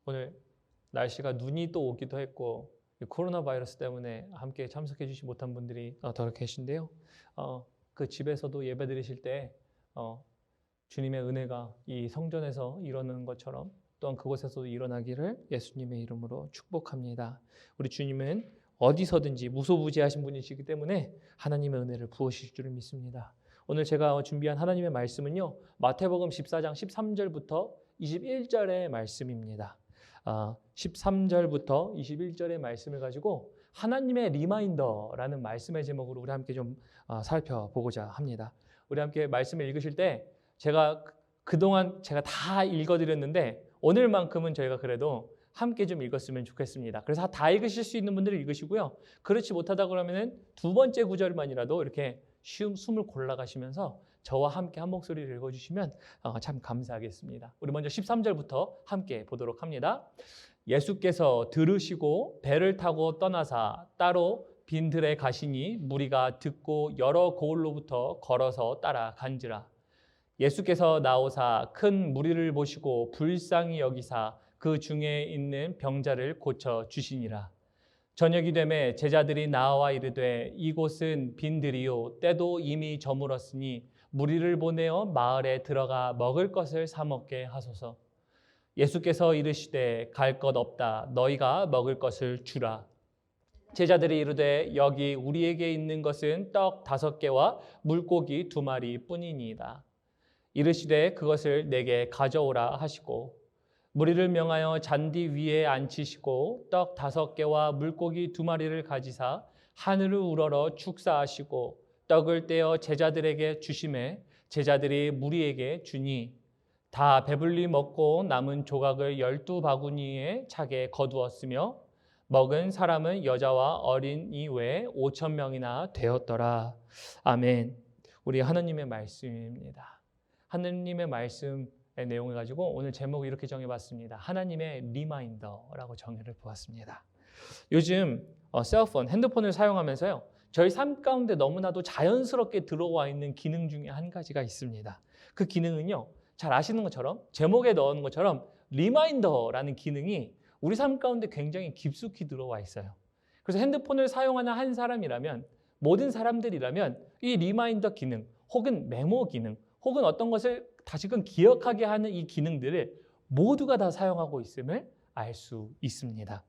오늘 날씨가 눈이 또 오기도 했고 코로나 바이러스 때문에 함께 참석해 주지 못한 분들이 더 계신데요. 그 집에서도 예배 드리실 때 주님의 은혜가 이 성전에서 일어나는 것처럼 또한 그곳에서도 일어나기를 예수님의 이름으로 축복합니다. 우리 주님은 어디서든지 무소부지하신 분이시기 때문에 하나님의 은혜를 부으실 줄을 믿습니다. 오늘 제가 준비한 하나님의 말씀은요, 마태복음 14장 13절부터 21절의 말씀입니다. 13절부터 21절의 말씀을 가지고 하나님의 리마인더라는 말씀의 제목으로 우리 함께 좀 살펴보고자 합니다. 우리 함께 말씀을 읽으실 때 제가 그동안 제가 다 읽어드렸는데 오늘만큼은 저희가 그래도 함께 좀 읽었으면 좋겠습니다. 그래서 다 읽으실 수 있는 분들은 읽으시고요. 그렇지 못하다 그러면은 두 번째 구절만이라도 이렇게 숨을 골라가시면서 저와 함께 한 목소리를 읽어주시면 참 감사하겠습니다. 우리 먼저 13절부터 함께 보도록 합니다. 예수께서 들으시고 배를 타고 떠나사 따로 빈들에 가시니 무리가 듣고 여러 고을로부터 걸어서 따라간지라. 예수께서 나오사 큰 무리를 보시고 불쌍히 여기사 그 중에 있는 병자를 고쳐 주시니라. 저녁이 되매 제자들이 나와 이르되 이곳은 빈들이요 때도 이미 저물었으니 무리를 보내어 마을에 들어가 먹을 것을 사 먹게 하소서. 예수께서 이르시되 갈 것 없다 너희가 먹을 것을 주라. 제자들이 이르되 여기 우리에게 있는 것은 떡 5개와 물고기 2마리 뿐이니이다. 이르시되 그것을 내게 가져오라 하시고 무리를 명하여 잔디 위에 앉히시고 떡 5개와 물고기 2마리를 가지사 하늘을 우러러 축사하시고 떡을 떼어 제자들에게 주시매 제자들이 무리에게 주니 다 배불리 먹고 남은 조각을 12바구니에 차게 거두었으며 먹은 사람은 여자와 어린이 외에 5,000명이나 되었더라. 아멘. 우리 하나님의 말씀입니다. 하나님의 말씀의 내용을 가지고 오늘 제목을 이렇게 정해봤습니다. 하나님의 리마인더라고 정의를 보았습니다. 요즘 셀폰, 핸드폰을 사용하면서요, 저희 삶 가운데 너무나도 자연스럽게 들어와 있는 기능 중에 한 가지가 있습니다. 그 기능은요, 잘 아시는 것처럼 제목에 넣은 것처럼 리마인더라는 기능이 우리 삶 가운데 굉장히 깊숙이 들어와 있어요. 그래서 핸드폰을 사용하는 한 사람이라면, 모든 사람들이라면 이 리마인더 기능 혹은 메모 기능 혹은 어떤 것을 다시금 기억하게 하는 이 기능들을 모두가 다 사용하고 있음을 알 수 있습니다.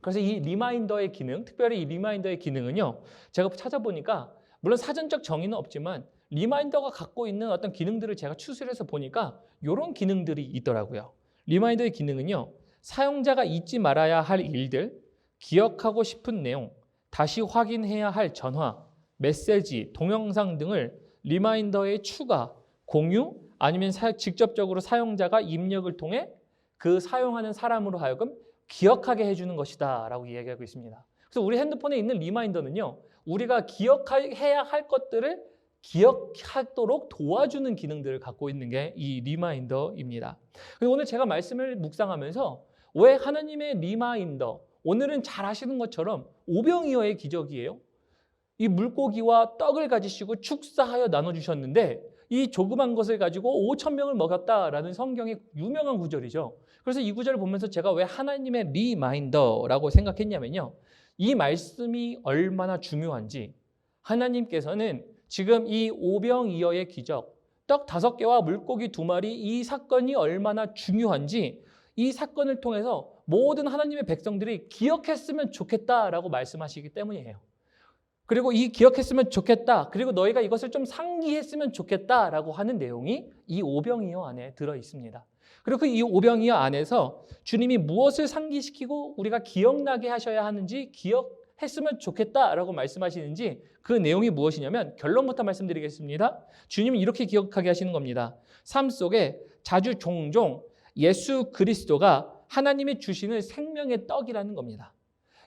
그래서 이 리마인더의 기능, 특별히 이 리마인더의 기능은요, 제가 찾아보니까 물론 사전적 정의는 없지만 리마인더가 갖고 있는 어떤 기능들을 제가 추스려서 보니까 이런 기능들이 있더라고요. 리마인더의 기능은요, 사용자가 잊지 말아야 할 일들, 기억하고 싶은 내용, 다시 확인해야 할 전화, 메시지, 동영상 등을 리마인더에 추가, 공유 아니면 직접적으로 사용자가 입력을 통해 그 사용하는 사람으로 하여금 기억하게 해주는 것이다 라고 이야기하고 있습니다. 그래서 우리 핸드폰에 있는 리마인더는요, 우리가 기억해야 할 것들을 기억하도록 도와주는 기능들을 갖고 있는 게 이 리마인더입니다. 그래서 오늘 제가 말씀을 묵상하면서 왜 하나님의 리마인더, 오늘은 잘 아시는 것처럼 오병이어의 기적이에요. 이 물고기와 떡을 가지시고 축사하여 나눠주셨는데 이 조그만 것을 가지고 5,000명을 먹였다라는 성경의 유명한 구절이죠. 그래서 이 구절을 보면서 제가 왜 하나님의 리마인더라고 생각했냐면요, 이 말씀이 얼마나 중요한지, 하나님께서는 지금 이 오병이어의 기적, 떡 5개와 물고기 2마리 이 사건이 얼마나 중요한지 이 사건을 통해서 모든 하나님의 백성들이 기억했으면 좋겠다라고 말씀하시기 때문이에요. 그리고 이 기억했으면 좋겠다, 그리고 너희가 이것을 좀 상기했으면 좋겠다라고 하는 내용이 이 오병이어 안에 들어 있습니다. 그리고 이 오병이어 안에서 주님이 무엇을 상기시키고 우리가 기억나게 하셔야 하는지, 기억했으면 좋겠다라고 말씀하시는지 그 내용이 무엇이냐면, 결론부터 말씀드리겠습니다. 주님은 이렇게 기억하게 하시는 겁니다. 삶 속에 자주 종종 예수 그리스도가 하나님이 주시는 생명의 떡이라는 겁니다.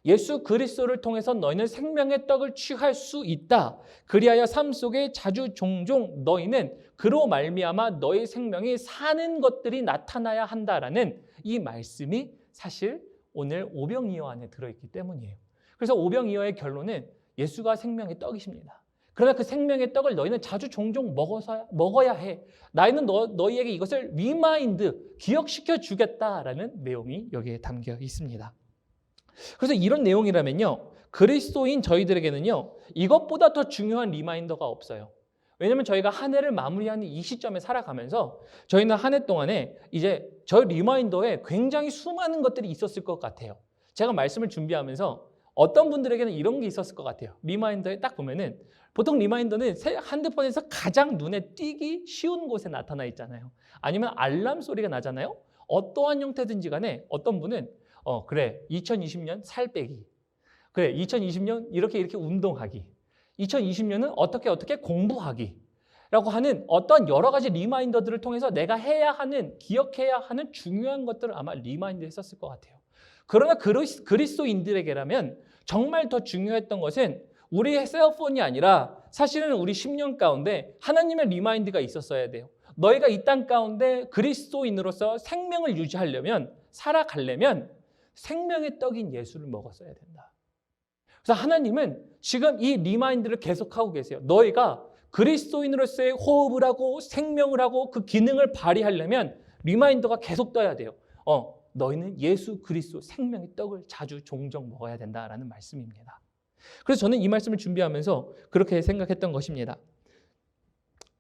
예수 그리스도를 통해서 너희는 생명의 떡을 취할 수 있다. 그리하여 삶 속에 자주 종종 너희는 그로 말미암아 너희 생명이 사는 것들이 나타나야 한다라는 이 말씀이 사실 오늘 오병이어 안에 들어있기 때문이에요. 그래서 오병이어의 결론은 예수가 생명의 떡이십니다. 그러나 그 생명의 떡을 너희는 자주 종종 먹어야 해. 나는 너희에게 이것을 리마인드, 기억시켜 주겠다라는 내용이 여기에 담겨 있습니다. 그래서 이런 내용이라면요, 그리스도인 저희들에게는요, 이것보다 더 중요한 리마인더가 없어요. 왜냐하면 저희가 한 해를 마무리하는 이 시점에 살아가면서 저희는 한 해 동안에 이제 저 리마인더에 굉장히 수많은 것들이 있었을 것 같아요. 제가 말씀을 준비하면서 어떤 분들에게는 이런 게 있었을 것 같아요. 리마인더에 딱 보면은 보통 리마인더는 핸드폰에서 가장 눈에 띄기 쉬운 곳에 나타나 있잖아요. 아니면 알람 소리가 나잖아요. 어떠한 형태든지 간에 어떤 분은 그래 2020년 살 빼기, 그래 2020년 이렇게 운동하기, 2020년은 어떻게 공부하기 라고 하는 어떤 여러 가지 리마인더들을 통해서 내가 해야 하는, 기억해야 하는 중요한 것들을 아마 리마인드 했었을 것 같아요. 그러나 그리스도인들에게라면 정말 더 중요했던 것은 우리의 셀폰이 아니라 사실은 우리 10년 가운데 하나님의 리마인드가 있었어야 돼요. 너희가 이 땅 가운데 그리스도인으로서 생명을 유지하려면, 살아가려면 생명의 떡인 예수를 먹었어야 된다. 그래서 하나님은 지금 이 리마인드를 계속하고 계세요. 너희가 그리스도인으로서의 호흡을 하고 생명을 하고 그 기능을 발휘하려면 리마인더가 계속 떠야 돼요. 너희는 예수 그리스도 생명의 떡을 자주 종종 먹어야 된다라는 말씀입니다. 그래서 저는 이 말씀을 준비하면서 그렇게 생각했던 것입니다.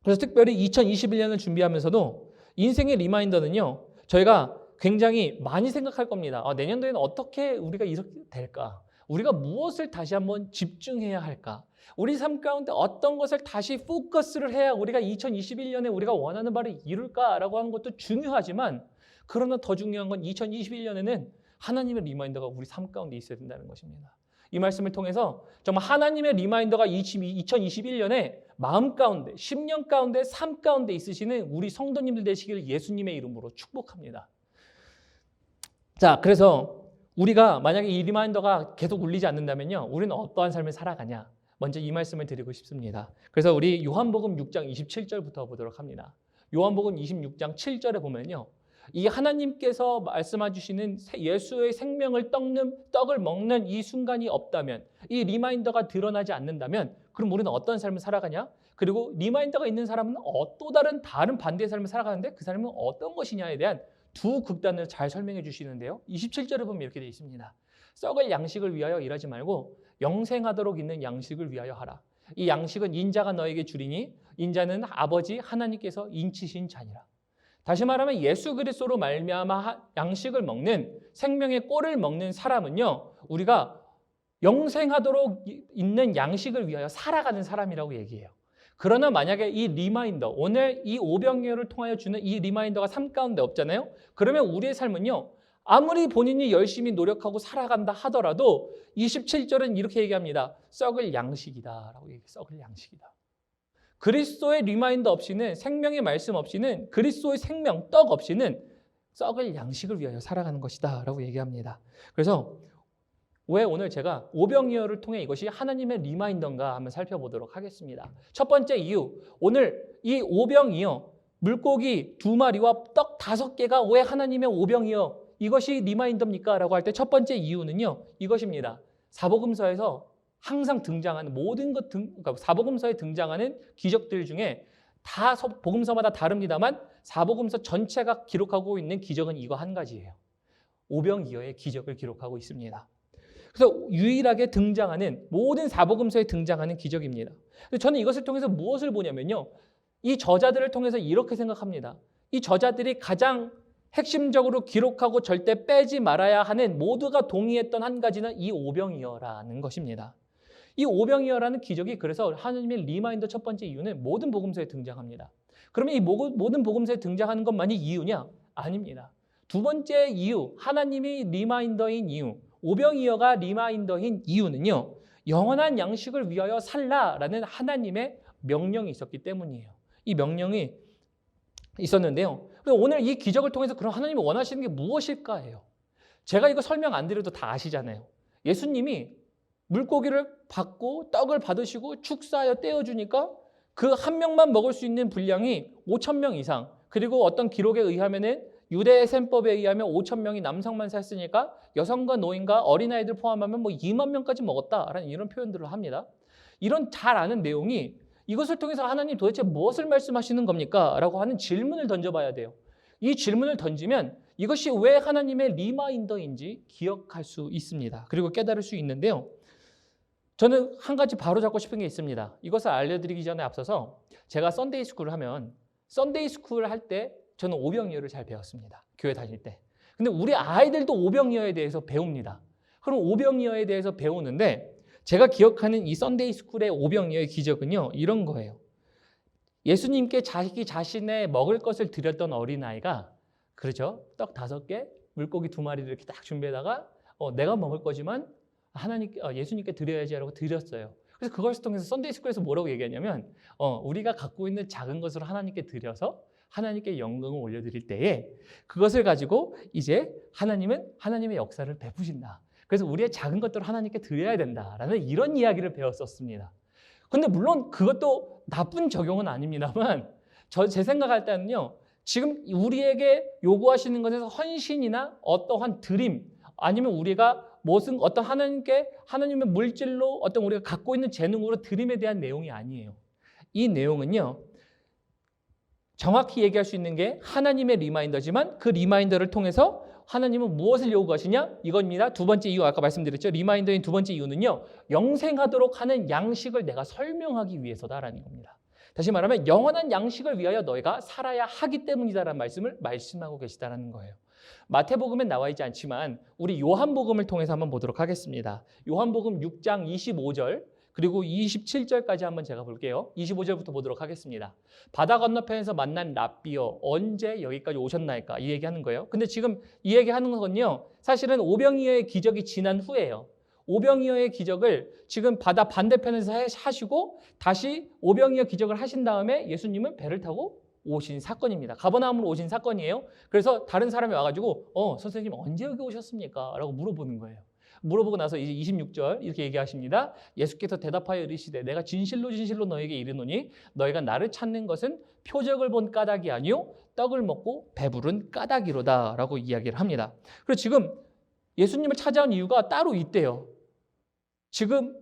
그래서 특별히 2021년을 준비하면서도 인생의 리마인더는요, 저희가 굉장히 많이 생각할 겁니다. 내년도에는 어떻게 우리가 이렇게 될까? 우리가 무엇을 다시 한번 집중해야 할까? 우리 삶 가운데 어떤 것을 다시 포커스를 해야 우리가 2021년에 우리가 원하는 바를 이룰까라고 하는 것도 중요하지만, 그러나 더 중요한 건 2021년에는 하나님의 리마인더가 우리 삶 가운데 있어야 된다는 것입니다. 이 말씀을 통해서 정말 하나님의 리마인더가 2021년에 마음 가운데, 10년 가운데, 삶 가운데 있으시는 우리 성도님들 되시기를 예수님의 이름으로 축복합니다. 자, 그래서 우리가 만약에 이 리마인더가 계속 울리지 않는다면요, 우리는 어떠한 삶을 살아가냐? 먼저 이 말씀을 드리고 싶습니다. 그래서 우리 요한복음 6장 27절부터 보도록 합니다. 요한복음 26장 7절에 보면요, 이 하나님께서 말씀해 주시는 예수의 생명을 떡을 먹는 이 순간이 없다면, 이 리마인더가 드러나지 않는다면, 그럼 우리는 어떤 삶을 살아가냐? 그리고 리마인더가 있는 사람은 또 다른 반대의 삶을 살아가는데 그 삶은 어떤 것이냐에 대한 두 극단을 잘 설명해 주시는데요. 27절에 보면 이렇게 되어 있습니다. 썩을 양식을 위하여 일하지 말고 영생하도록 있는 양식을 위하여 하라. 이 양식은 인자가 너에게 주리니 인자는 아버지 하나님께서 인치신 자니라. 다시 말하면 예수 그리스도로 말미암아 양식을 먹는, 생명의 꼴을 먹는 사람은요, 우리가 영생하도록 있는 양식을 위하여 살아가는 사람이라고 얘기해요. 그러나 만약에 이 리마인더, 오늘 이 오병이어를 통하여 주는 이 리마인더가 삶 가운데 없잖아요. 그러면 우리의 삶은요, 아무리 본인이 열심히 노력하고 살아간다 하더라도 27절은 이렇게 얘기합니다. 썩을 양식이다라고 얘기해요. 썩을 양식이다. 그리스도의 리마인더 없이는, 생명의 말씀 없이는, 그리스도의 생명, 떡 없이는 썩을 양식을 위하여 살아가는 것이다 라고 얘기합니다. 그래서 왜 오늘 제가 오병이어를 통해 이것이 하나님의 리마인더인가 한번 살펴보도록 하겠습니다. 첫 번째 이유, 오늘 이 오병이어, 물고기 2마리와 떡 5개가 왜 하나님의 오병이어, 이것이 리마인더입니까? 라고 할 때 첫 번째 이유는요, 이것입니다. 사복음서에서 항상 등장하는 그러니까 사복음서에 등장하는 기적들 중에 다 복음서마다 다릅니다만 사복음서 전체가 기록하고 있는 기적은 이거 한 가지예요. 오병이어의 기적을 기록하고 있습니다. 그래서 유일하게 등장하는, 모든 사복음서에 등장하는 기적입니다. 저는 이것을 통해서 무엇을 보냐면요, 이 저자들을 통해서 이렇게 생각합니다. 이 저자들이 가장 핵심적으로 기록하고 절대 빼지 말아야 하는, 모두가 동의했던 한 가지는 이 오병이어라는 것입니다. 이 오병이어라는 기적이 그래서 하나님의 리마인더 첫 번째 이유는 모든 복음서에 등장합니다. 그러면 이 모든 복음서에 등장하는 것만이 이유냐? 아닙니다. 두 번째 이유, 하나님이 리마인더인 이유, 오병이어가 리마인더인 이유는요, 영원한 양식을 위하여 살라라는 하나님의 명령이 있었기 때문이에요. 이 명령이 있었는데요. 오늘 이 기적을 통해서 그럼 하나님이 원하시는 게 무엇일까예요. 제가 이거 설명 안 드려도 다 아시잖아요. 예수님이 물고기를 받고 떡을 받으시고 축사하여 떼어주니까 그 한 명만 먹을 수 있는 분량이 5,000명 이상, 그리고 어떤 기록에 의하면은 유대 셈법에 의하면 5,000명이 남성만 샀으니까 여성과 노인과 어린아이들 포함하면 2만 명까지 먹었다라는 이런 표현들을 합니다. 이런 잘 아는 내용이 이것을 통해서 하나님 도대체 무엇을 말씀하시는 겁니까? 라고 하는 질문을 던져봐야 돼요. 이 질문을 던지면 이것이 왜 하나님의 리마인더인지 기억할 수 있습니다. 그리고 깨달을 수 있는데요. 저는 한 가지 바로잡고 싶은 게 있습니다. 이것을 알려드리기 전에 앞서서 제가 썬데이 스쿨을 하면 썬데이 스쿨을 할 때 저는 오병이어를 잘 배웠습니다. 교회 다닐 때. 근데 우리 아이들도 오병이어에 대해서 배웁니다. 그럼 오병이어에 대해서 배우는데 제가 기억하는 이 썬데이 스쿨의 오병이어의 기적은요. 이런 거예요. 예수님께 자기 자신의 먹을 것을 드렸던 어린아이가 그렇죠. 떡 5개, 물고기 2마리를 이렇게 딱 준비해다가 내가 먹을 거지만 예수님께 드려야지 라고 드렸어요. 그래서 그것을 통해서 썬데이 스쿨에서 뭐라고 얘기하냐면 우리가 갖고 있는 작은 것으로 하나님께 드려서 하나님께 영광을 올려드릴 때에 그것을 가지고 이제 하나님은 하나님의 역사를 베푸신다. 그래서 우리의 작은 것들을 하나님께 드려야 된다라는 이런 이야기를 배웠었습니다. 근데 물론 그것도 나쁜 적용은 아닙니다만 제 생각할 때는요. 지금 우리에게 요구하시는 것에서 헌신이나 어떠한 드림 아니면 우리가 무슨 어떤 하나님의 물질로 어떤 우리가 갖고 있는 재능으로 드림에 대한 내용이 아니에요. 이 내용은요. 정확히 얘기할 수 있는 게 하나님의 리마인더지만 그 리마인더를 통해서 하나님은 무엇을 요구하시냐? 이겁니다. 두 번째 이유 아까 말씀드렸죠. 리마인더인 두 번째 이유는요. 영생하도록 하는 양식을 내가 설명하기 위해서다라는 겁니다. 다시 말하면 영원한 양식을 위하여 너희가 살아야 하기 때문이다라는 말씀을 말씀하고 계시다라는 거예요. 마태복음엔 나와 있지 않지만 우리 요한복음을 통해서 한번 보도록 하겠습니다. 요한복음 6장 25절 그리고 27절까지 한번 제가 볼게요. 25절부터 보도록 하겠습니다. 바다 건너편에서 만난 랍비여 언제 여기까지 오셨나이까 이 얘기하는 거예요. 근데 지금 이 얘기하는 건요. 사실은 오병이어의 기적이 지난 후예요. 오병이어의 기적을 지금 바다 반대편에서 하시고 다시 오병이어 기적을 하신 다음에 예수님은 배를 타고 오신 사건입니다. 가버나움으로 오신 사건이에요. 그래서 다른 사람이 와가지고 선생님 언제 여기 오셨습니까? 라고 물어보는 거예요. 물어보고 나서 이제 26절 이렇게 얘기하십니다. 예수께서 대답하여 이르시되 내가 진실로 진실로 너에게 이르노니 너희가 나를 찾는 것은 표적을 본 까닭이 아니요 떡을 먹고 배부른 까닭이로다 라고 이야기를 합니다. 그리고 지금 예수님을 찾아온 이유가 따로 있대요. 지금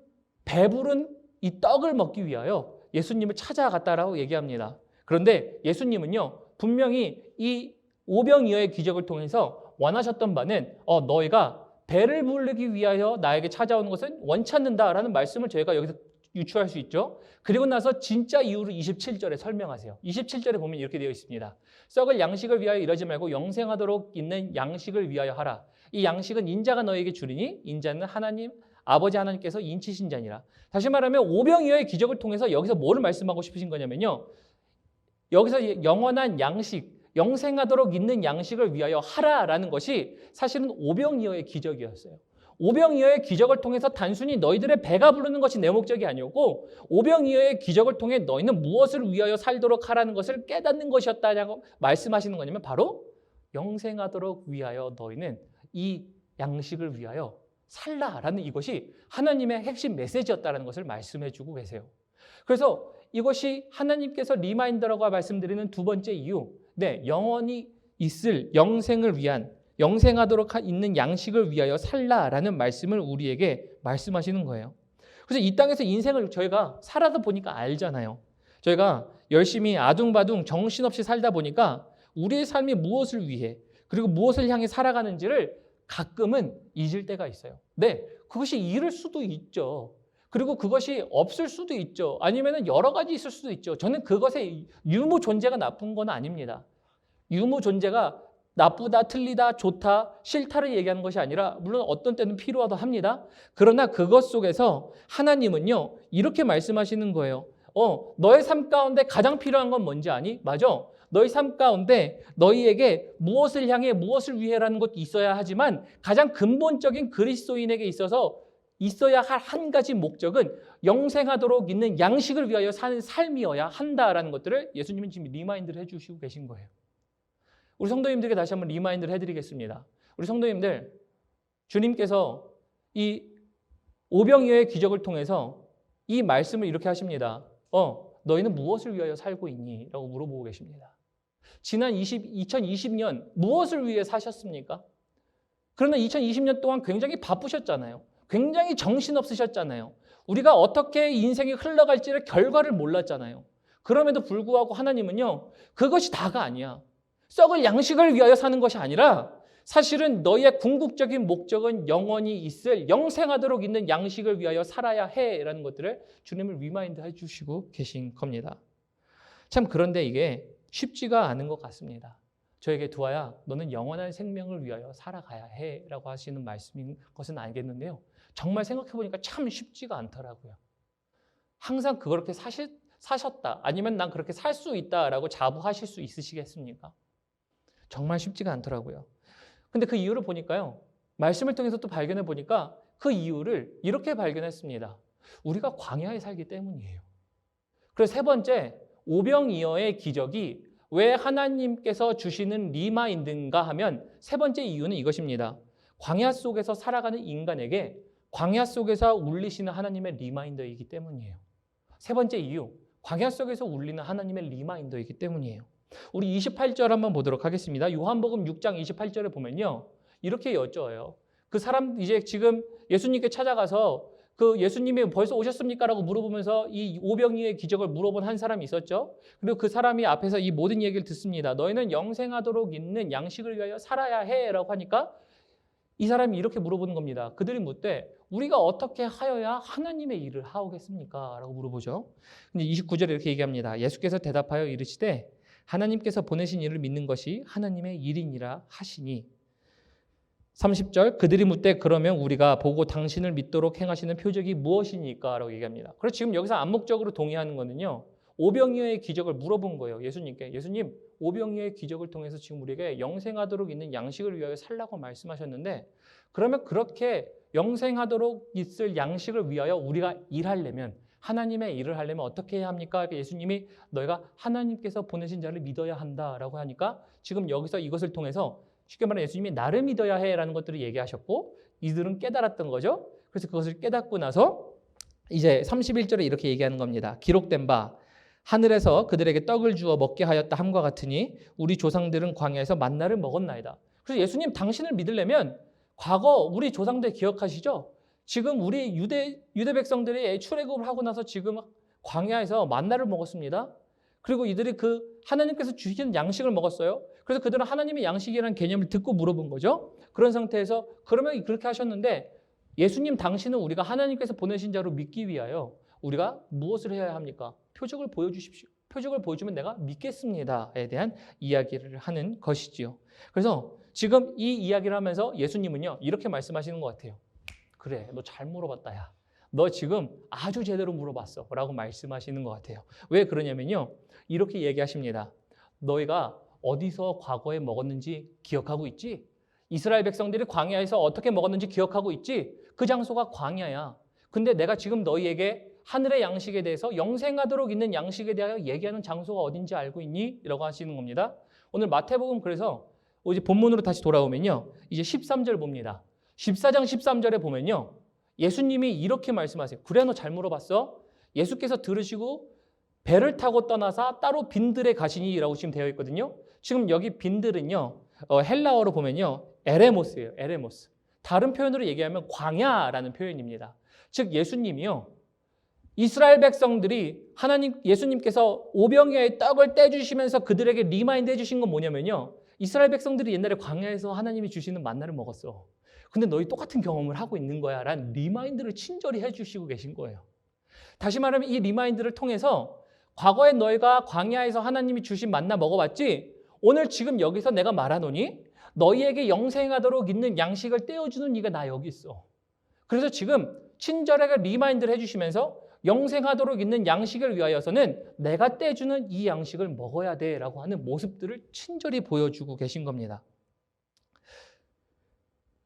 배부른 이 떡을 먹기 위하여 예수님을 찾아갔다라고 얘기합니다. 그런데 예수님은요 분명히 이 오병이어의 기적을 통해서 원하셨던 바는 너희가 배를 부르기 위하여 나에게 찾아오는 것은 원치 않는다라는 말씀을 저희가 여기서 유추할 수 있죠. 그리고 나서 진짜 이유를 27절에 설명하세요. 27절에 보면 이렇게 되어 있습니다. 썩을 양식을 위하여 이러지 말고 영생하도록 있는 양식을 위하여 하라. 이 양식은 인자가 너에게 주리니 인자는 아버지 하나님께서 인치신 자니라. 다시 말하면 오병이어의 기적을 통해서 여기서 뭐를 말씀하고 싶으신 거냐면요. 여기서 영원한 양식, 영생하도록 있는 양식을 위하여 하라라는 것이 사실은 오병이어의 기적이었어요. 오병이어의 기적을 통해서 단순히 너희들의 배가 부르는 것이 내 목적이 아니었고 오병이어의 기적을 통해 너희는 무엇을 위하여 살도록 하라는 것을 깨닫는 것이었다고 말씀하시는 거냐면 바로 영생하도록 위하여 너희는 이 양식을 위하여 살라라는 이것이 하나님의 핵심 메시지였다는 것을 말씀해 주고 계세요. 그래서 이것이 하나님께서 리마인더라고 말씀드리는 두 번째 이유, 영원히 있을 영생을 위한 영생하도록 있는 양식을 위하여 살라라는 말씀을 우리에게 말씀하시는 거예요. 그래서 이 땅에서 인생을 저희가 살아다 보니까 알잖아요. 저희가 열심히 아둥바둥 정신없이 살다 보니까 우리의 삶이 무엇을 위해 그리고 무엇을 향해 살아가는지를 가끔은 잊을 때가 있어요. 그것이 잃을 수도 있죠. 그리고 그것이 없을 수도 있죠. 아니면 여러 가지 있을 수도 있죠. 저는 그것의 유무 존재가 나쁜 건 아닙니다. 유무 존재가 나쁘다, 틀리다, 좋다, 싫다를 얘기하는 것이 아니라 물론 어떤 때는 필요하다 합니다. 그러나 그것 속에서 하나님은요 이렇게 말씀하시는 거예요. 너의 삶 가운데 가장 필요한 건 뭔지 아니? 맞아. 너희 삶 가운데 너희에게 무엇을 향해 무엇을 위해라는 것도 있어야 하지만 가장 근본적인 그리스도인에게 있어서 있어야 할 한 가지 목적은 영생하도록 있는 양식을 위하여 사는 삶이어야 한다라는 것들을 예수님은 지금 리마인드를 해주시고 계신 거예요. 우리 성도님들에게 다시 한번 리마인드를 해드리겠습니다. 우리 성도님들, 주님께서 이 오병이어의 기적을 통해서 이 말씀을 이렇게 하십니다. 너희는 무엇을 위하여 살고 있니? 라고 물어보고 계십니다. 지난 2020년 무엇을 위해 사셨습니까? 그러나 2020년 동안 굉장히 바쁘셨잖아요. 굉장히 정신없으셨잖아요. 우리가 어떻게 인생이 흘러갈지를 결과를 몰랐잖아요. 그럼에도 불구하고 하나님은요, 그것이 다가 아니야. 썩을 양식을 위하여 사는 것이 아니라 사실은 너의 궁극적인 목적은 영원히 있을 영생하도록 있는 양식을 위하여 살아야 해라는 것들을 주님을 리마인드 해주시고 계신 겁니다. 참 그런데 이게 쉽지가 않은 것 같습니다. 저에게 두아야 너는 영원한 생명을 위하여 살아가야 해라고 하시는 말씀인 것은 알겠는데요. 정말 생각해 보니까 참 쉽지가 않더라고요. 항상 그렇게 사셨다 아니면 난 그렇게 살 수 있다라고 자부하실 수 있으시겠습니까? 정말 쉽지가 않더라고요. 근데 그 이유를 보니까요. 말씀을 통해서 또 발견해 보니까 그 이유를 이렇게 발견했습니다. 우리가 광야에 살기 때문이에요. 그래서 세 번째, 오병이어의 기적이 왜 하나님께서 주시는 리마인드인가 하면 세 번째 이유는 이것입니다. 광야 속에서 살아가는 인간에게 광야 속에서 울리시는 하나님의 리마인더이기 때문이에요. 세 번째 이유, 광야 속에서 울리는 하나님의 리마인더이기 때문이에요. 우리 28절 한번 보도록 하겠습니다. 요한복음 6장 28절에 보면요. 이렇게 여쭤요. 그 사람 이제 지금 예수님께 찾아가서 그 예수님이 벌써 오셨습니까? 라고 물어보면서 이 오병이어의 기적을 물어본 한 사람이 있었죠. 그리고 그 사람이 앞에서 이 모든 얘기를 듣습니다. 너희는 영생하도록 있는 양식을 위하여 살아야 해 라고 하니까 이 사람이 이렇게 물어보는 겁니다. 그들이 묻되 우리가 어떻게 하여야 하나님의 일을 하오겠습니까? 라고 물어보죠. 근데 29절에 이렇게 얘기합니다. 예수께서 대답하여 이르시되 하나님께서 보내신 이를 믿는 것이 하나님의 일이니라 하시니 30절 그들이 묻되 그러면 우리가 보고 당신을 믿도록 행하시는 표적이 무엇이니까? 라고 얘기합니다. 그래서 지금 여기서 암묵적으로 동의하는 거는요. 오병이어의 기적을 물어본 거예요. 예수님께. 예수님, 오병이어의 기적을 통해서 지금 우리에게 영생하도록 있는 양식을 위하여 살라고 말씀하셨는데 그러면 그렇게 영생하도록 있을 양식을 위하여 우리가 일하려면 하나님의 일을 하려면 어떻게 해야 합니까? 예수님이 너희가 하나님께서 보내신 자를 믿어야 한다라고 하니까 지금 여기서 이것을 통해서 쉽게 말하면 예수님이 나를 믿어야 해라는 것들을 얘기하셨고 이들은 깨달았던 거죠. 그래서 그것을 깨닫고 나서 이제 31절에 이렇게 얘기하는 겁니다. 기록된 바 하늘에서 그들에게 떡을 주어 먹게 하였다 함과 같으니 우리 조상들은 광야에서 만나를 먹었나이다. 그래서 예수님 당신을 믿으려면 과거 우리 조상들 기억하시죠? 지금 우리 유대 백성들이 출애굽을 하고 나서 지금 광야에서 만나를 먹었습니다. 그리고 이들이 그 하나님께서 주시는 양식을 먹었어요. 그래서 그들은 하나님의 양식이라는 개념을 듣고 물어본 거죠. 그런 상태에서 그러면 그렇게 하셨는데 예수님 당신은 우리가 하나님께서 보내신 자로 믿기 위하여 우리가 무엇을 해야 합니까? 표적을 보여주십시오. 표적을 보여주면 내가 믿겠습니다에 대한 이야기를 하는 것이지요. 그래서 지금 이 이야기를 하면서 예수님은요 이렇게 말씀하시는 것 같아요. 그래, 너 잘 물어봤다, 야. 너 지금 아주 제대로 물어봤어 라고 말씀하시는 것 같아요. 왜 그러냐면요. 이렇게 얘기하십니다. 너희가 어디서 과거에 먹었는지 기억하고 있지? 이스라엘 백성들이 광야에서 어떻게 먹었는지 기억하고 있지? 그 장소가 광야야. 근데 내가 지금 너희에게 하늘의 양식에 대해서 영생하도록 있는 양식에 대하여 얘기하는 장소가 어딘지 알고 있니? 라고 하시는 겁니다. 오늘 마태복음 그래서 이제 본문으로 다시 돌아오면요. 이제 13절 봅니다. 14장 13절에 보면요. 예수님이 이렇게 말씀하세요. 그래, 너 잘 물어봤어? 예수께서 들으시고 배를 타고 떠나사 따로 빈들에 가시니라고 지금 되어 있거든요. 지금 여기 빈들은요. 헬라어로 보면요. 에레모스예요. 에레모스. 다른 표현으로 얘기하면 광야라는 표현입니다. 즉 예수님이요. 이스라엘 백성들이 예수님께서 오병이어의 떡을 떼주시면서 그들에게 리마인드 해주신 건 뭐냐면요. 이스라엘 백성들이 옛날에 광야에서 하나님이 주시는 만나를 먹었어. 근데 너희 똑같은 경험을 하고 있는 거야 라는 리마인드를 친절히 해주시고 계신 거예요. 다시 말하면 이 리마인드를 통해서 과거에 너희가 광야에서 하나님이 주신 만나 먹어봤지? 오늘 지금 여기서 내가 말하노니 너희에게 영생하도록 있는 양식을 떼어주는 이가 나 여기 있어. 그래서 지금 친절하게 리마인드를 해주시면서 영생하도록 있는 양식을 위하여서는 내가 떼주는 이 양식을 먹어야 돼 라고 하는 모습들을 친절히 보여주고 계신 겁니다.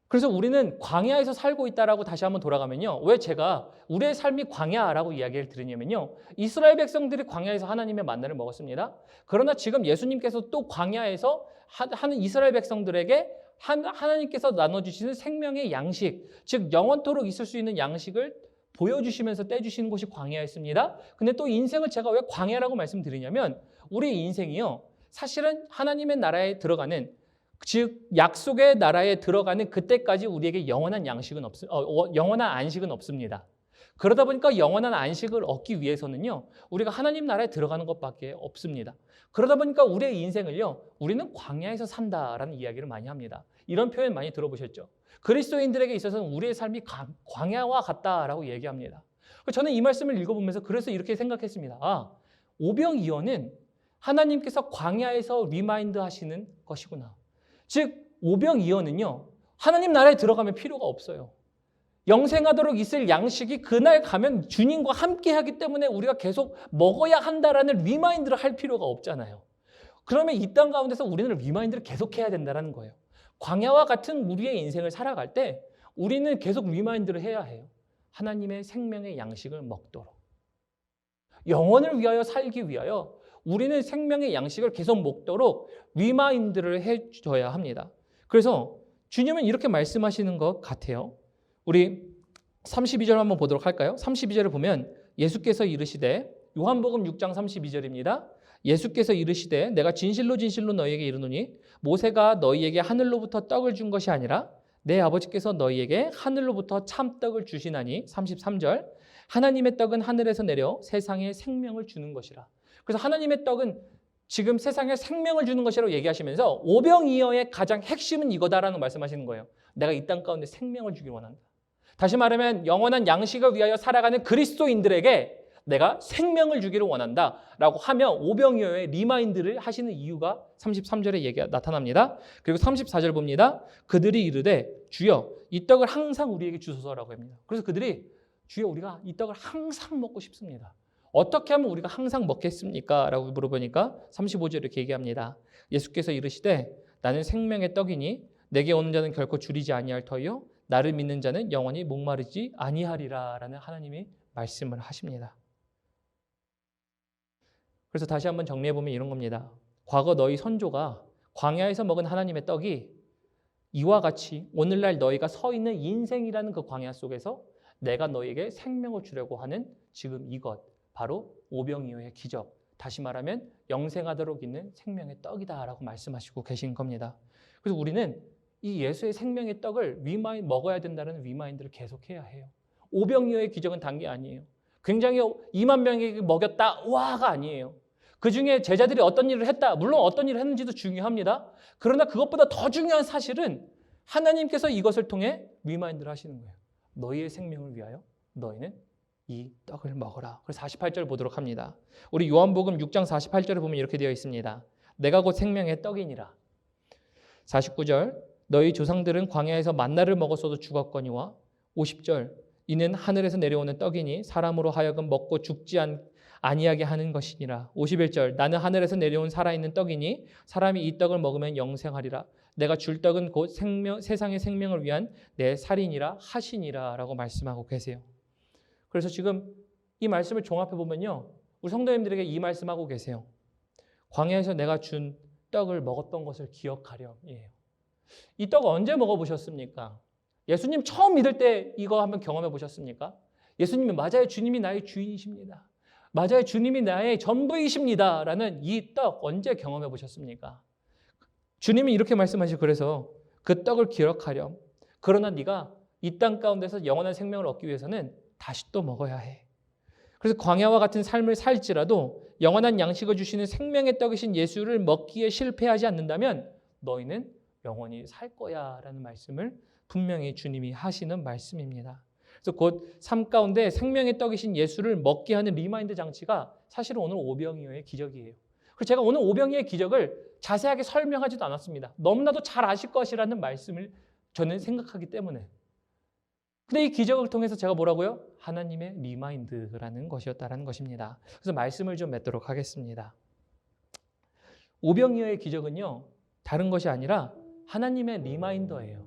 그래서 우리는 광야에서 살고 있다라고 다시 한번 돌아가면요. 왜 제가 우리의 삶이 광야라고 이야기를 드리냐면요. 이스라엘 백성들이 광야에서 하나님의 만나를 먹었습니다. 그러나 지금 예수님께서 또 광야에서 하는 이스라엘 백성들에게 하나님께서 나눠주시는 생명의 양식, 즉 영원토록 있을 수 있는 양식을 보여주시면서 떼주시는 곳이 광야였습니다. 근데 또 인생을 제가 왜 광야라고 말씀드리냐면 우리 인생이요. 사실은 하나님의 나라에 들어가는 즉 약속의 나라에 들어가는 그때까지 우리에게 영원한 안식은 없습니다. 그러다 보니까 영원한 안식을 얻기 위해서는요, 우리가 하나님 나라에 들어가는 것밖에 없습니다. 그러다 보니까 우리의 인생을요, 우리는 광야에서 산다라는 이야기를 많이 합니다. 이런 표현 많이 들어보셨죠? 그리스도인들에게 있어서는 우리의 삶이 광야와 같다라고 얘기합니다. 저는 이 말씀을 읽어보면서 그래서 이렇게 생각했습니다. 아, 오병이어는 하나님께서 광야에서 리마인드 하시는 것이구나. 즉 오병이어는요, 하나님 나라에 들어가면 필요가 없어요. 영생하도록 있을 양식이 그날 가면 주님과 함께 하기 때문에 우리가 계속 먹어야 한다라는 리마인드를 할 필요가 없잖아요. 그러면 이 땅 가운데서 우리는 리마인드를 계속해야 된다는 거예요. 광야와 같은 우리의 인생을 살아갈 때 우리는 계속 리마인드를 해야 해요. 하나님의 생명의 양식을 먹도록. 영혼을 위하여 살기 위하여 우리는 생명의 양식을 계속 먹도록 리마인드를 해줘야 합니다. 그래서 주님은 이렇게 말씀하시는 것 같아요. 우리 32절 한번 보도록 할까요? 32절을 보면 예수께서 이르시되, 요한복음 6장 32절입니다. 예수께서 이르시되 내가 진실로 진실로 너희에게 이르노니 모세가 너희에게 하늘로부터 떡을 준 것이 아니라 내 아버지께서 너희에게 하늘로부터 참떡을 주시나니. 33절 하나님의 떡은 하늘에서 내려 세상에 생명을 주는 것이라. 그래서 하나님의 떡은 지금 세상에 생명을 주는 것이라고 얘기하시면서 오병이어의 가장 핵심은 이거다라는 말씀하시는 거예요. 내가 이 땅 가운데 생명을 주길 원한다. 다시 말하면 영원한 양식을 위하여 살아가는 그리스도인들에게 내가 생명을 주기를 원한다 라고 하며 오병이어의 리마인드를 하시는 이유가 33절에 얘기가 나타납니다. 그리고 34절 봅니다. 그들이 이르되 주여 이 떡을 항상 우리에게 주소서라고 합니다. 그래서 그들이 주여 우리가 이 떡을 항상 먹고 싶습니다. 어떻게 하면 우리가 항상 먹겠습니까? 라고 물어보니까 35절에 이렇게 얘기합니다. 예수께서 이르시되 나는 생명의 떡이니 내게 오는 자는 결코 줄이지 아니할 터이요 나를 믿는 자는 영원히 목마르지 아니하리라 라는 하나님이 말씀을 하십니다. 그래서 다시 한번 정리해보면 이런 겁니다. 과거 너희 선조가 광야에서 먹은 하나님의 떡이 이와 같이 오늘날 너희가 서 있는 인생이라는 그 광야 속에서 내가 너희에게 생명을 주려고 하는 지금 이것, 바로 오병이어의 기적, 다시 말하면 영생하도록 있는 생명의 떡이다라고 말씀하시고 계신 겁니다. 그래서 우리는 이 예수의 생명의 떡을 먹어야 된다는 리마인드를 계속해야 해요. 오병이어의 기적은 단 게 아니에요. 굉장히 2만 명에게 먹였다, 와가 아니에요. 그 중에 제자들이 어떤 일을 했다, 물론 어떤 일을 했는지도 중요합니다. 그러나 그것보다 더 중요한 사실은 하나님께서 이것을 통해 리마인드를 하시는 거예요. 너희의 생명을 위하여 너희는 이 떡을 먹어라. 그래서 48절 보도록 합니다. 우리 요한복음 6장 48절을 보면 이렇게 되어 있습니다. 내가 곧 생명의 떡이니라. 49절 너희 조상들은 광야에서 만나를 먹었어도 죽었거니와. 50절 이는 하늘에서 내려오는 떡이니 사람으로 하여금 먹고 죽지 아니하게 하는 것이니라. 51절 나는 하늘에서 내려온 살아있는 떡이니 사람이 이 떡을 먹으면 영생하리라. 내가 줄 떡은 곧 세상의 생명을 위한 내 살이니라 하시니라 라고 말씀하고 계세요. 그래서 지금 이 말씀을 종합해 보면요, 우리 성도님들에게 이 말씀하고 계세요. 광야에서 내가 준 떡을 먹었던 것을 기억하렴이에요. 이 떡 언제 먹어보셨습니까? 예수님 처음 믿을 때 이거 한번 경험해 보셨습니까? 예수님이 맞아요, 주님이 나의 주인이십니다. 맞아요, 주님이 나의 전부이십니다 라는 이 떡 언제 경험해 보셨습니까? 주님이 이렇게 말씀하시고 그래서 그 떡을 기억하렴. 그러나 네가 이 땅 가운데서 영원한 생명을 얻기 위해서는 다시 또 먹어야 해. 그래서 광야와 같은 삶을 살지라도 영원한 양식을 주시는 생명의 떡이신 예수를 먹기에 실패하지 않는다면 너희는 영원히 살 거야 라는 말씀을 분명히 주님이 하시는 말씀입니다. 그래서 곧 삶 가운데 생명의 떡이신 예수를 먹게 하는 리마인드 장치가 사실은 오늘 오병이어의 기적이에요. 그래서 제가 오늘 오병이어의 기적을 자세하게 설명하지도 않았습니다. 너무나도 잘 아실 것이라는 말씀을 저는 생각하기 때문에. 근데 이 기적을 통해서 제가 뭐라고요? 하나님의 리마인드라는 것이었다는 것입니다. 그래서 말씀을 좀 맺도록 하겠습니다. 오병이어의 기적은요, 다른 것이 아니라 하나님의 리마인더예요.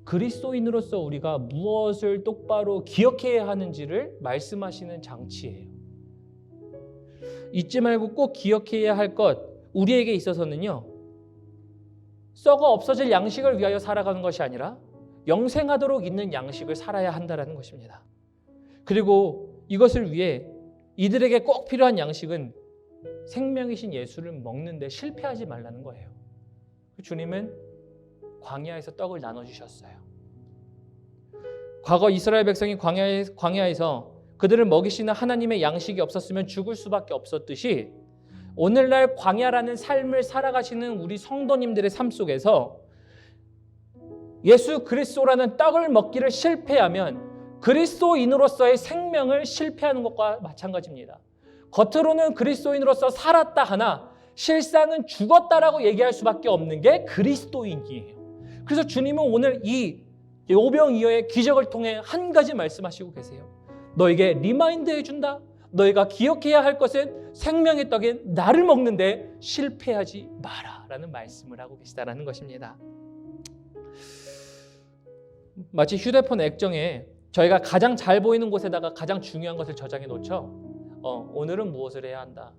그리스도인으로서 우리가 무엇을 똑바로 기억해야 하는지를 말씀하시는 장치예요. 잊지 말고 꼭 기억해야 할 것, 우리에게 있어서는요, 썩어 없어질 양식을 위하여 살아가는 것이 아니라 영생하도록 있는 양식을 살아야 한다는 것입니다. 그리고 이것을 위해 이들에게 꼭 필요한 양식은 생명이신 예수를 먹는데 실패하지 말라는 거예요. 주님은 광야에서 떡을 나눠주셨어요. 과거 이스라엘 백성이 광야에서 그들을 먹이시는 하나님의 양식이 없었으면 죽을 수밖에 없었듯이 오늘날 광야라는 삶을 살아가시는 우리 성도님들의 삶 속에서 예수 그리스도라는 떡을 먹기를 실패하면 그리스도인으로서의 생명을 실패하는 것과 마찬가지입니다. 겉으로는 그리스도인으로서 살았다 하나 실상은 죽었다라고 얘기할 수밖에 없는 게 그리스도인이에요. 그래서 주님은 오늘 이 오병이어의 기적을 통해 한 가지 말씀하시고 계세요. 너에게 리마인드 해준다. 너희가 기억해야 할 것은 생명의 떡인 나를 먹는데 실패하지 마라 라는 말씀을 하고 계시다라는 것입니다. 마치 휴대폰 액정에 저희가 가장 잘 보이는 곳에다가 가장 중요한 것을 저장해 놓죠. 오늘은 무엇을 해야 한다.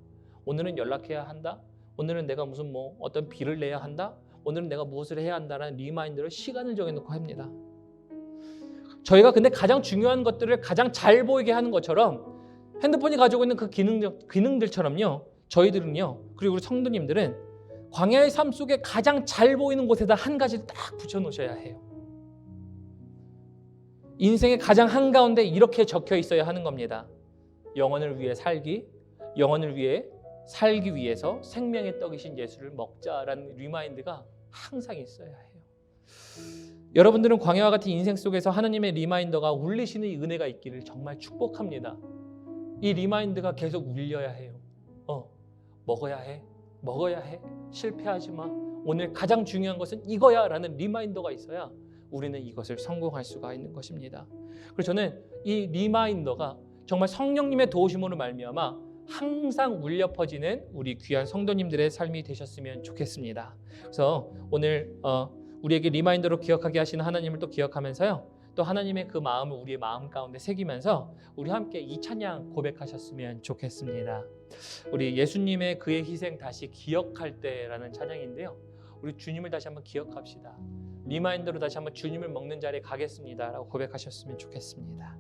오늘은 연락해야 한다. 오늘은 내가 무슨 어떤 비를 내야 한다. 오늘은 내가 무엇을 해야 한다라는 리마인드를 시간을 정해놓고 합니다. 저희가 근데 가장 중요한 것들을 가장 잘 보이게 하는 것처럼 핸드폰이 가지고 있는 그 기능들처럼요. 저희들은요. 그리고 우리 성도님들은 광야의 삶 속에 가장 잘 보이는 곳에다 한 가지를 딱 붙여놓으셔야 해요. 인생의 가장 한가운데 이렇게 적혀 있어야 하는 겁니다. 영혼을 위해 살기, 영혼을 위해 살기 위해서 생명의 떡이신 예수를 먹자라는 리마인드가 항상 있어야 해요. 여러분들은 광야와 같은 인생 속에서 하나님의 리마인더가 울리시는 이 은혜가 있기를 정말 축복합니다. 이 리마인드가 계속 울려야 해요. 먹어야 해, 먹어야 해, 실패하지 마. 오늘 가장 중요한 것은 이거야 라는 리마인더가 있어야 우리는 이것을 성공할 수가 있는 것입니다. 그래서 저는 이 리마인더가 정말 성령님의 도우심으로 말미암아 항상 울려 퍼지는 우리 귀한 성도님들의 삶이 되셨으면 좋겠습니다. 그래서 오늘 우리에게 리마인더로 기억하게 하시는 하나님을 또 기억하면서요. 또 하나님의 그 마음을 우리의 마음 가운데 새기면서 우리 함께 이 찬양 고백하셨으면 좋겠습니다. 우리 예수님의 그의 희생 다시 기억할 때라는 찬양인데요. 우리 주님을 다시 한번 기억합시다. 리마인더로 다시 한번 주님을 먹는 자리에 가겠습니다 라고 고백하셨으면 좋겠습니다.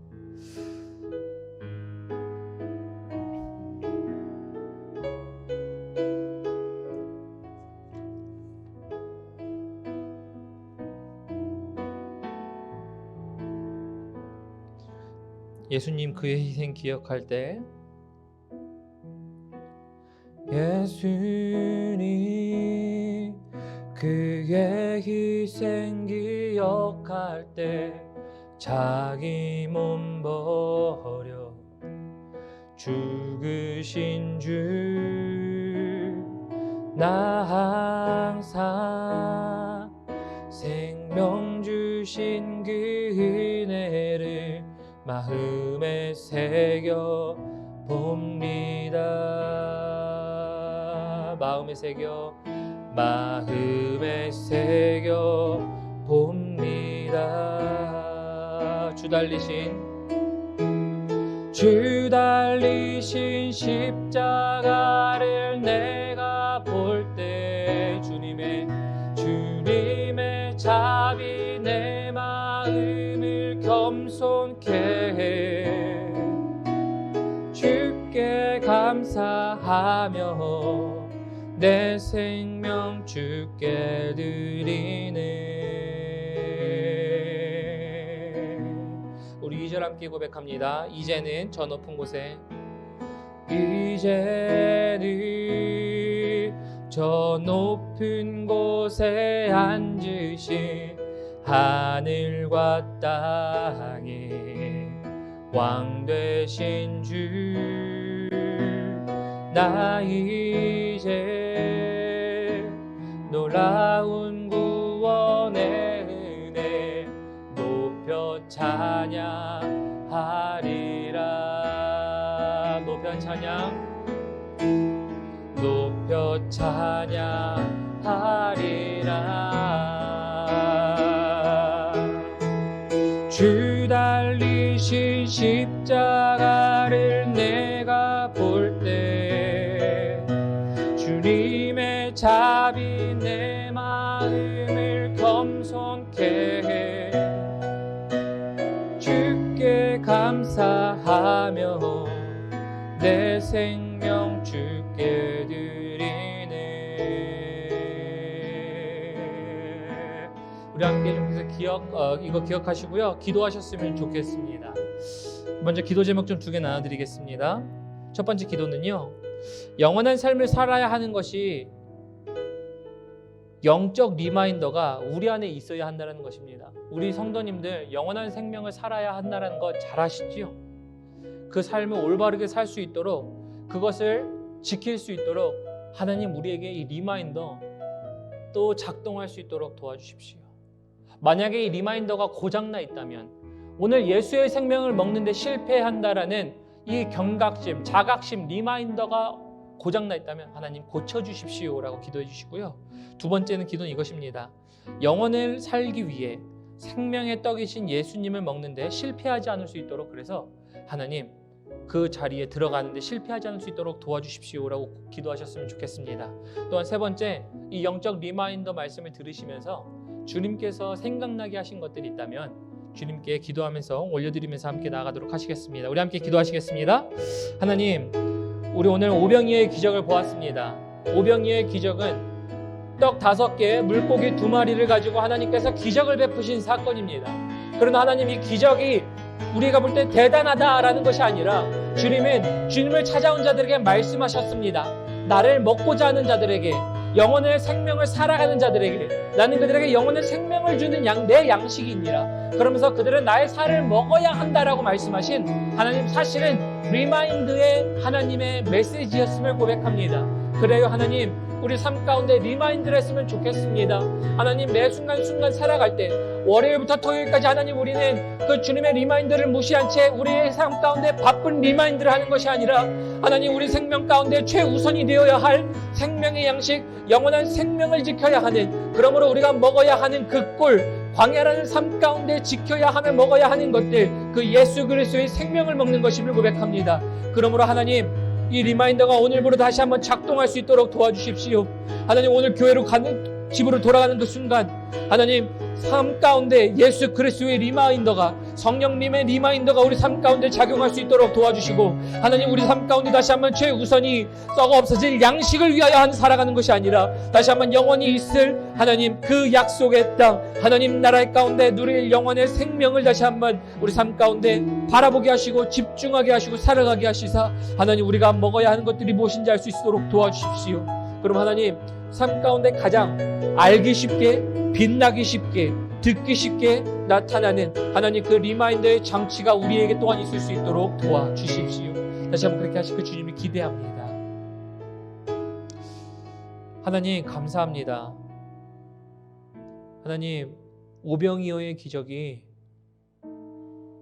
예수님 그의 희생 기억할 때 예수님 그의 희생 기억할 때 자기 몸 버려 죽으신 주 나 항상 생명 주신 그 은혜를 마음에 새겨 봅니다. 마음에 새겨 봅니다. 주 달리신 십자가를 내가 볼 때 주님의 자비 내 마음을 겸손케 해 주께 감사하며 내 생명 주께 드리네. 우리 2절 함께 고백합니다. 이제는 저 높은 곳에 저 높은 곳에 앉으신 하늘과 땅에 왕 되신 주 나 이제 놀라운 구원의 은혜 높여 찬양하리라. 높여 찬양하리라. 주 달리신 십자가를 내가 볼 때 주님의 자비 내 마음을 겸손케 해 주께 감사하며 내 생명 주께 드리네. 우리 함께 좀 계속 이거 기억하시고요. 기도하셨으면 좋겠습니다. 먼저 기도 제목 좀 2개 나눠드리겠습니다. 첫 번째 기도는요, 영원한 삶을 살아야 하는 것이 영적 리마인더가 우리 안에 있어야 한다는 것입니다. 우리 성도님들 영원한 생명을 살아야 한다는 거 잘 아시지요? 그 삶을 올바르게 살 수 있도록, 그것을 지킬 수 있도록 하나님 우리에게 이 리마인더 또 작동할 수 있도록 도와주십시오. 만약에 이 리마인더가 고장나 있다면, 오늘 예수의 생명을 먹는데 실패한다라는 이 경각심, 자각심, 리마인더가 고장나 있다면 하나님 고쳐주십시오라고 기도해 주시고요. 2번째는 기도는 이것입니다. 영혼을 살기 위해 생명의 떡이신 예수님을 먹는데 실패하지 않을 수 있도록, 그래서 하나님 그 자리에 들어가는데 실패하지 않을 수 있도록 도와주십시오라고 기도하셨으면 좋겠습니다. 또한 3번째, 이 영적 리마인더 말씀을 들으시면서 주님께서 생각나게 하신 것들이 있다면 주님께 기도하면서 올려드리면서 함께 나아가도록 하시겠습니다. 우리 함께 기도하시겠습니다. 하나님, 우리 오늘 오병이어의 기적을 보았습니다. 오병이어의 기적은 떡 5개, 물고기 2마리를 가지고 하나님께서 기적을 베푸신 사건입니다. 그러나 하나님, 이 기적이 우리가 볼 때 대단하다라는 것이 아니라 주님은 주님을 찾아온 자들에게 말씀하셨습니다. 나를 먹고자 하는 자들에게, 영혼의 생명을 살아가는 자들에게 나는 그들에게 영혼의 생명을 주는 내 양식이니라. 그러면서 그들은 나의 살을 먹어야 한다라고 말씀하신 하나님, 사실은 리마인드의 하나님의 메시지였음을 고백합니다. 그래요 하나님, 우리 삶 가운데 리마인드를 했으면 좋겠습니다. 하나님, 매 순간순간 살아갈 때 월요일부터 토요일까지 하나님, 우리는 그 주님의 리마인드를 무시한 채 우리의 삶 가운데 바쁜 리마인드를 하는 것이 아니라 하나님, 우리 생명 가운데 최우선이 되어야 할 생명의 양식, 영원한 생명을 지켜야 하는, 그러므로 우리가 먹어야 하는 그 꿀, 광야라는 삶 가운데 지켜야 하며 먹어야 하는 것들, 그 예수 그리스도의 생명을 먹는 것임을 고백합니다. 그러므로 하나님, 이 리마인더가 오늘부로 다시 한번 작동할 수 있도록 도와주십시오. 하나님, 오늘 교회로 가는, 집으로 돌아가는 그 순간 하나님, 삶 가운데 예수 그리스도의 리마인더가, 성령님의 리마인더가 우리 삶 가운데 작용할 수 있도록 도와주시고, 하나님, 우리 삶 가운데 다시 한번 최우선이 썩어 없어질 양식을 위하여 살아가는 것이 아니라 다시 한번 영원히 있을 하나님 그 약속의 땅, 하나님 나라의 가운데 누릴 영원의 생명을 다시 한번 우리 삶 가운데 바라보게 하시고 집중하게 하시고 살아가게 하시사 하나님, 우리가 먹어야 하는 것들이 무엇인지 알 수 있도록 도와주십시오. 그럼 하나님, 삶 가운데 가장 알기 쉽게, 빛나기 쉽게, 듣기 쉽게 나타나는 하나님 그 리마인더의 장치가 우리에게 또한 있을 수 있도록 도와주십시오. 다시 한번 그렇게 하실 그 주님을 기대합니다. 하나님, 감사합니다. 하나님, 오병이어의 기적이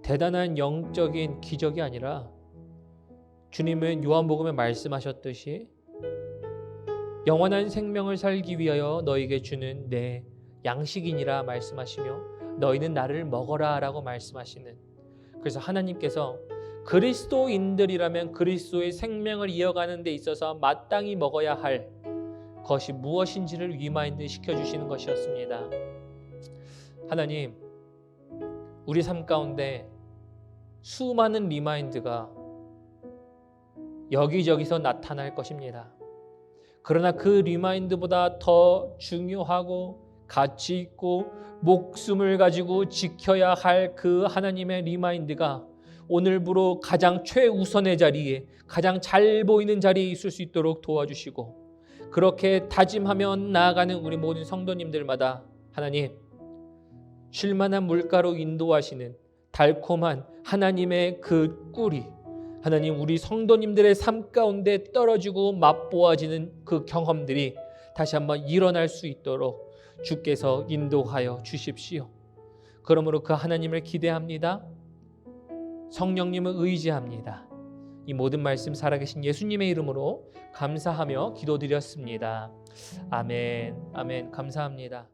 대단한 영적인 기적이 아니라 주님은 요한복음에 말씀하셨듯이 영원한 생명을 살기 위하여 너에게 주는 내 양식이니라 말씀하시며 너희는 나를 먹어라 라고 말씀하시는, 그래서 하나님께서 그리스도인들이라면 그리스도의 생명을 이어가는 데 있어서 마땅히 먹어야 할 것이 무엇인지를 리마인드 시켜주시는 것이었습니다. 하나님, 우리 삶 가운데 수많은 리마인드가 여기저기서 나타날 것입니다. 그러나 그 리마인드보다 더 중요하고 가치 있고 목숨을 가지고 지켜야 할 그 하나님의 리마인드가 오늘부로 가장 최우선의 자리에, 가장 잘 보이는 자리에 있을 수 있도록 도와주시고, 그렇게 다짐하며 나아가는 우리 모든 성도님들마다 하나님, 쉴만한 물가로 인도하시는 달콤한 하나님의 그 꿀이 하나님, 우리 성도님들의 삶 가운데 떨어지고 맛보아지는 그 경험들이 다시 한번 일어날 수 있도록 주께서 인도하여 주십시오. 그러므로 그 하나님을 기대합니다. 성령님을 의지합니다. 이 모든 말씀 살아계신 예수님의 이름으로 감사하며 기도드렸습니다. 아멘. 아멘. 감사합니다.